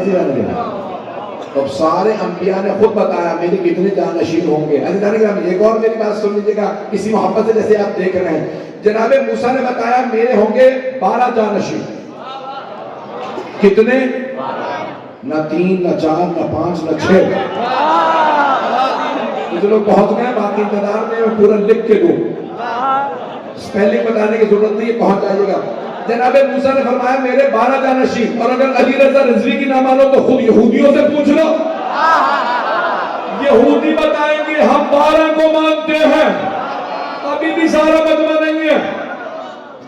مسجد آنے لگا. اب سارے انبیاء نے خود بتایا میرے کتنے جانشین ہوں گے. ایک اور میری بات سن لیجیے گا اسی محبت سے جیسے آپ دیکھ رہے ہیں. جناب موسیٰ نے بتایا میرے ہوں گے 12 جانشین. کتنے؟ نہ 3 نہ 4 نہ 5 نہ 6. کچھ لوگ پہنچ گئے باقی انتظار میں پورا لکھ کے دو. سپیلنگ بتانے کی ضرورت نہیں ہے, پہنچ جائیے گا. جناب موسیٰ نے فرمایا میرے 12 جانشین, اور اگر علی رضا رضوی کی نہ مانو تو خود یہودیوں سے پوچھ لو. یہودی بتائیں گے ہم 12 کو مانتے ہیں, ابھی بھی سارا مجمع نہیں ہے.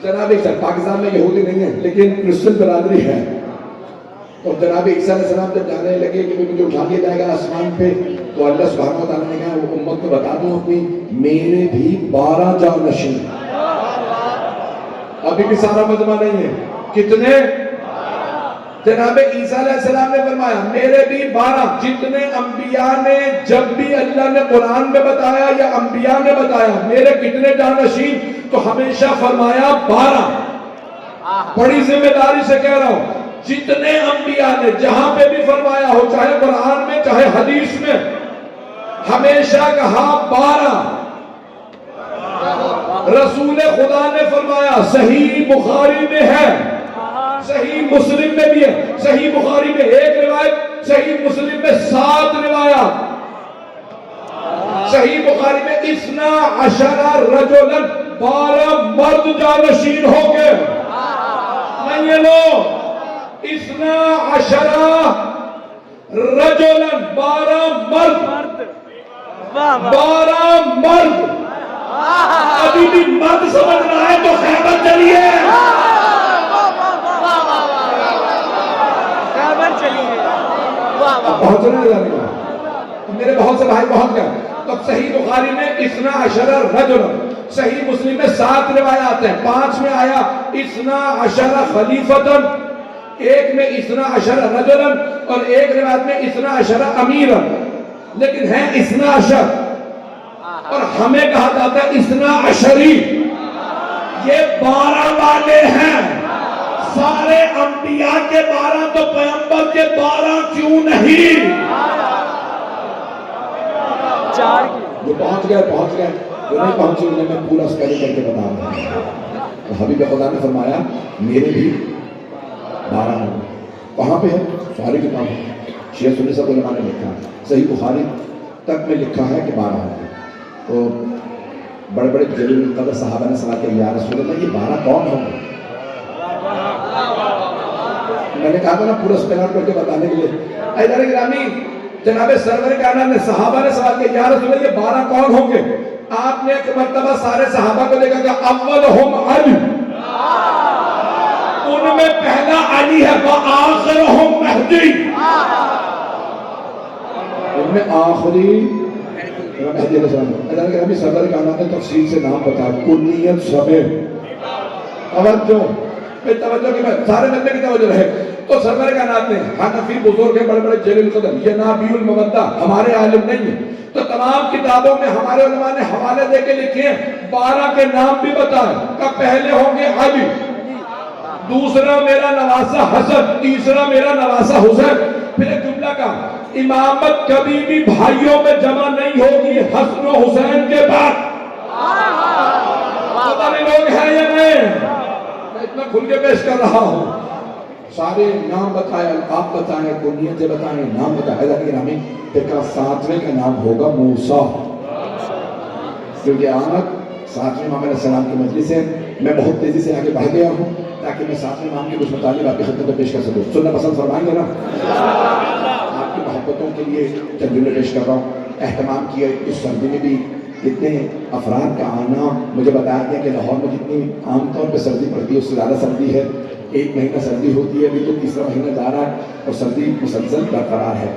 جناب پاکستان میں یہودی نہیں ہے لیکن کرسچن برادری ہے. اور جناب عیسیٰ علیہ السلام جب جانے لگے کہ مجھے اٹھا دیا جائے گا آسمان پہ, تو اللہ سبحانہ وتعالیٰ نے کہا وہ امت کو بتا دوں اپنی میرے بھی 12 جانشین. ابھی بھی سارا مجمع نہیں ہے. کتنے؟ جناب عیسیٰ علیہ السلام نے فرمایا میرے بھی 12. جتنے انبیاء نے جب بھی اللہ نے قرآن میں بتایا یا انبیاء نے بتایا میرے کتنے جانشین, تو ہمیشہ فرمایا 12. بڑی ذمہ داری سے کہہ رہا ہوں, جتنے انبیاء نے جہاں پہ بھی فرمایا ہو, چاہے قرآن میں چاہے حدیث میں, ہمیشہ کہا 12. رسول خدا نے فرمایا, صحیح بخاری میں ہے, صحیح مسلم میں بھی ہے. صحیح بخاری میں 1 روایت, صحیح مسلم میں 7 روایات. صحیح بخاری میں 12 رجلا 12 مرد جانشین ہو گئے. نہیں یہ لو 12 رجلا 12 مرد, 12 مرد. ابھی بھی مرد سمجھنا ہے تو خیبر چلیے. پہنچنا ہے میرے بہت سے بھائی پہنچ گئے. تو صحیح بخاری میں 12 رجلا, صحیح مسلم میں 7 روایات ہیں. 5 میں آیا 12 خلیفۃ, ایک میں 12 رجلا, اور ایک روایت میں 12 امیرا. لیکن ہیں 12, اور ہمیں کہا جاتا ہے 12. یہ 12 والے ہیں. سارے انبیاء کے 12 تو پیغمبر کے 12 کیوں نہیں؟ جو پہنچ گئے, جو نہیں پہنچے انہیں میں پورا اسپیل کر کے بتا رہا ہوں. حبیب خدا نے فرمایا میرے بھی 12 ہیں. کہاں پہ ہے؟ ساری کتاب ہے, شیعہ سنی سب علماء نے لکھا ہے. صحیح بخاری تک میں لکھا ہے کہ 12 ہیں. تو بڑے بڑے جلیل القدر صحابہ نے سوال کیا یا رسول اللہ یہ 12 کون ہوں گے؟ میں نے کہا تھا نا پورا اسپیل کر کے بتانے کے لیے. ایدار گرامی جناب سرور کائنات نے صحابہ نے سوال کیا یا رسول اللہ یہ 12 کون ہوں گے؟ آپ نے ایک مرتبہ سارے صحابہ کو دیکھا کہ اولہم علی, ان میں پہلا علی ہے, وآخرہم مہدی, ان میں آخری مہدی علیہ السلام. اللہ کے نبی سرور کائنات نے تفصیل سے نام بتایا, کنیت سمیت. توجہ کی بات, سارے بندے کی توجہ رہے. تو سرور کائنات نے حنفی بزرگ ہیں بڑے بڑے جلیل القدر, یہ نابی المودہ ہمارے عالم نہیں ہے, تو تمام کتابوں میں ہمارے علماء نے حوالے دے کے لکھے ہیں. 12 کے نام بھی بتائے کہ پہلے ہوں گے علی, دوسرا میرا نواسہ حسن, تیسرا میرا نواسہ حسین. پھر ایک جملہ کا امامت کبھی بھی بھائیوں میں جمع نہیں ہوگی حسن و حسین کے بعد. پتہ نہیں لوگ ہیں یا نہیں, میں اتنا کھل کے پیش کر رہا ہوں. سارے نام بتائے, القاب بتائے, کنیتیں بتائیں, نام بتائے. حضرت گرامی پھر کا 7ویں کا نام ہوگا موسیٰ, کیونکہ آمد 7ویں امام علیہ السلام کی مجلس ہے. میں بہت تیزی سے آگے بڑھ گیا ہوں تاکہ میں 7ویں امام کے کچھ مطالب آپ کی خدمت میں پیش کر سکوں. سننا پسند فرمائیں گے نا؟ آپ کی محبتوں کے لیے چند جملے پیش کر رہا ہوں. اہتمام کیا اس سردی میں بھی اتنے افراد کا آنا. مجھے بتایا گیا کہ لاہور میں جتنی عام طور پہ سردی پڑتی ہے اس سے زیادہ سردی ہے. 1 مہینہ سردی ہوتی ہے, ابھی تو تیسرا مہینہ جا رہا ہے اور سردی مسلسل برقرار ہے.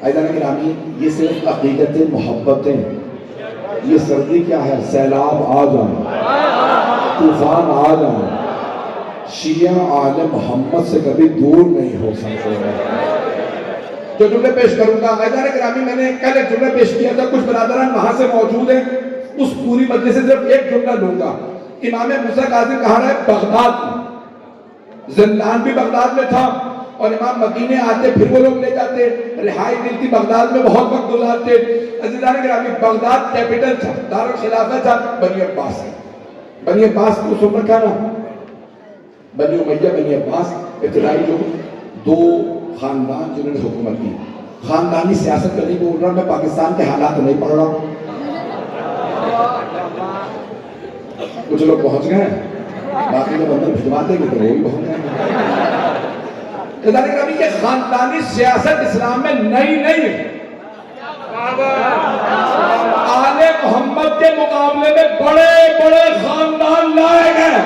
عزیزان گرامی یہ صرف عقیدت محبتیں, یہ سردی کیا ہے؟ سیلاب آ جائیں, طوفان آ جائیں, شیعہ آل محمد سے کبھی دور نہیں ہو سکتے. جو جملے پیش کروں گا عزیزان گرامی, میں نے کل ایک جملہ پیش کیا تھا, کچھ برادران وہاں سے موجود ہیں, اس پوری مجلس سے صرف ایک جملہ لوں گا. امام موسیٰ کاظم کہا رہا ہے بغداد میں, زندان بھی بغداد میں تھا, اور امام مدینے آتے پھر وہ لوگ لے جاتے، رہائی ملتی، بغداد میں بہت وقت گزارتے۔ عزیزان گرامی، بغداد کیپٹل تھا، دارالخلافہ تھا بنی عباس۔ بنی عباس کو سن رکھا نا، بنی امیہ بنی عباس، ابتدائی جو دو خاندان جنہوں نے حکومت کی۔ خاندانی سیاست کا نہیں بول رہا میں، پاکستان کے حالات نہیں پڑھ رہا ہوں۔ کچھ لوگ پہنچ گئے ہیں، باقی لوگ اندر بھجواتے گے تو وہ بھی پہنچ گئے ہیں۔ یہ خاندانی سیاست اسلام میں نئی نہیں ہے۔ آل محمد کے مقابلے میں بڑے بڑے خاندان لائے گئے،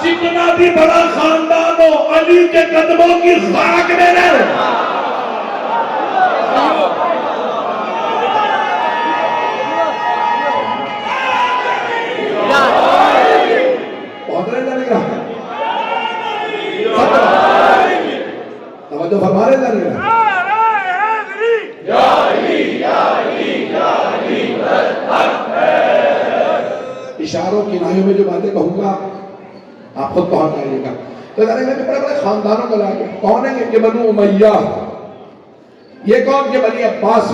جتنا بھی بڑا خاندان ہو علی کے قدموں کی خاک میں رہے۔ بہت رہے جانے گا توجہ فرما رہے جانے گا۔ اشاروں کنایوں میں جو باتیں کہوں گا آپ خود پہنچ آئیے گا۔ تو بڑے بڑے خاندانوں کو لائے گئے۔ کون ہے یہ؟ بنو امیہ۔ یہ کون؟ یہ بنی عباس۔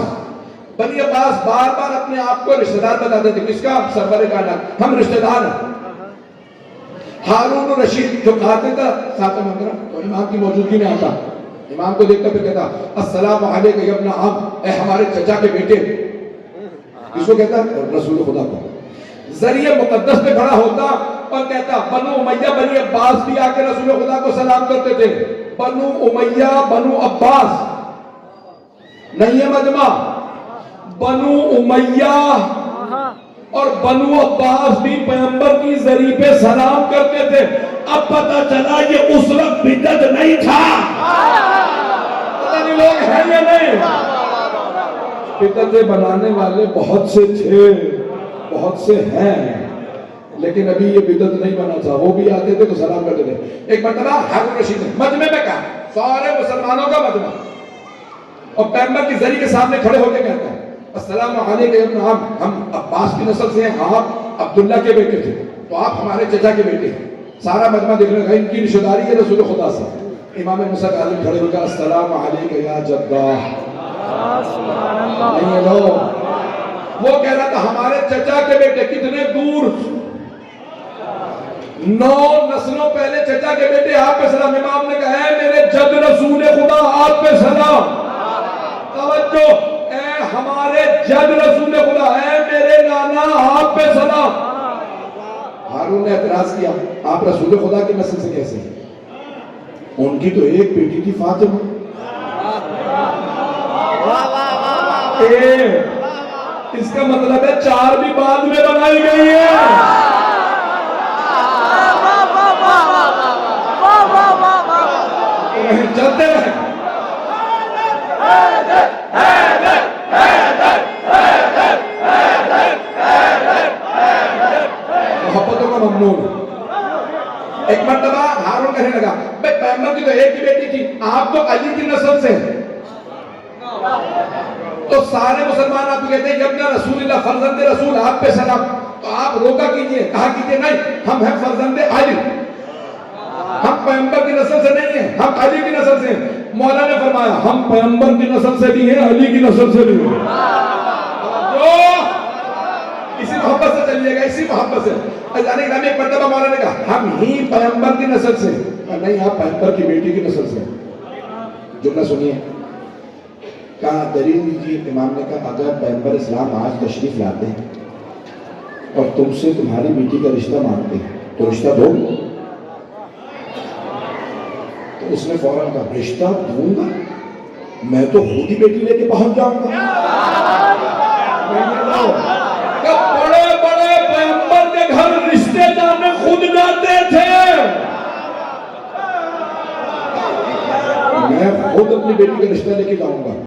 بنی عباس بار بار اپنے آپ کو رشتہ دار بتاتے تھے، کس کا؟ سرور کائنات، ہم رشتہ دار ہیں۔ ہارون الرشید جو کھاتے تھا ساتھ میں تو امام کی موجودگی میں آتا، امام کو دیکھتا پھر کہتا السلام علیکم یا ابن عم، اے ہمارے چچا کے بیٹے۔ کس کو کہتا؟ رسول خدا کو۔ ذریعہ مقدس پہ کھڑا ہوتا اور کہتا بنو امیہ بنی عباس بھی آ کے رسول خدا کو سلام کرتے تھے۔ بنو امیہ بنو عباس نہیں ہے مجمع، بنو امیہ اور بنو عباس بھی پیغمبر کی ذریعے پہ سلام کرتے تھے۔ اب پتہ چلا یہ اس وقت بدعت نہیں تھا، پتہ نہیں لوگ ہیں یا نہیں۔ بدعتیں بنانے والے بہت سے تھے، بہت سے ہیں، لیکن ابھی یہ بدعت نہیں بنا تھا۔ وہ بھی آتے تھے تو سلام کرتے تھے۔ ایک مرتبہ ہارون الرشید نے مجمع میں کہا، سارے مسلمانوں کا مجمع، اور پیغمبر کی ذریعے کے سامنے کھڑے ہو کے کہتا ہے السلام علیکم یا ابن عم، ہم عباس کی نسل سے ہیں، آپ عبداللہ کے بیٹے تھے تو آپ ہمارے چچا کے بیٹے ہیں۔ سارا مجمع دیکھنے لگا، ان کی رشتہ داری ہے رسول خدا سے۔ امام موسیٰ عالم کھڑے ہو کر السلام علیکم یا جدہ، نہیں ہے لو، وہ کہہ رہا تھا ہمارے چچا کے بیٹے، کتنے دور 9 نسلوں پہلے چچا کے بیٹے آپ پہ سلام۔ امام نے کہا اے میرے جد رسول خدا آپ پہ سلام، توجہ، اے ہمارے جد رسول خدا، اے میرے نانا آپ پہ سلام۔ ہارون نے اعتراض کیا آپ رسول خدا کی نسل سے کیسے ہیں؟ ان کی تو ایک بیٹی تھی فاطمہ۔ اس کا مطلب ہے 4 بھی بعد میں بنائی گئی ہے۔ چلتے رہے۔ محبتوں کا ممنون۔ ایک مرتبہ ہارون کہنے لگا بھئی پیغمبر کی تو ایک ہی بیٹی تھی، آپ تو علی کی نسل سے ہیں۔ تو سارے مسلمان آپ کو کہتے ہیں کہ ابن رسول اللہ، فرزند رسول آپ پہ سلام، تو آپ روکا کیجئے، کہا کیجئے نہیں، ہم ہیں فرزند علی، ہم پیغمبر کی نسل سے نہیں ہیں، ہم علی کی نسل سے ہیں۔ مولا نے فرمایا ہم پیغمبر کی نسل سے بھی ہیں، علی کی نسل سے بھی ہیں۔ اسی محبت سے چلیے گا، اسی محبت سے۔ جانے کے نام ایک مرتبہ مولا نے کہا ہم ہی پیغمبر کی نسل سے، نہیں آپ پیغمبر کی بیٹی کی نسل سے۔ جملہ سنیے، کہا دلیل دیجیے۔ امام نے کہا اگر پیغمبر اسلام آج تشریف لاتے ہیں اور تم سے تمہاری بیٹی کا رشتہ مانگتے ہیں تو رشتہ دو۔ تو اس نے فوراً کہا رشتہ دوں گا؟ میں تو خود ہی بیٹی لے کے پہنچ جاؤں گا۔ بڑے بڑے پیغمبر کے گھر رشتے دار خود جاتے تھے، میں خود اپنی بیٹی کا رشتہ لے کے جاؤں گا۔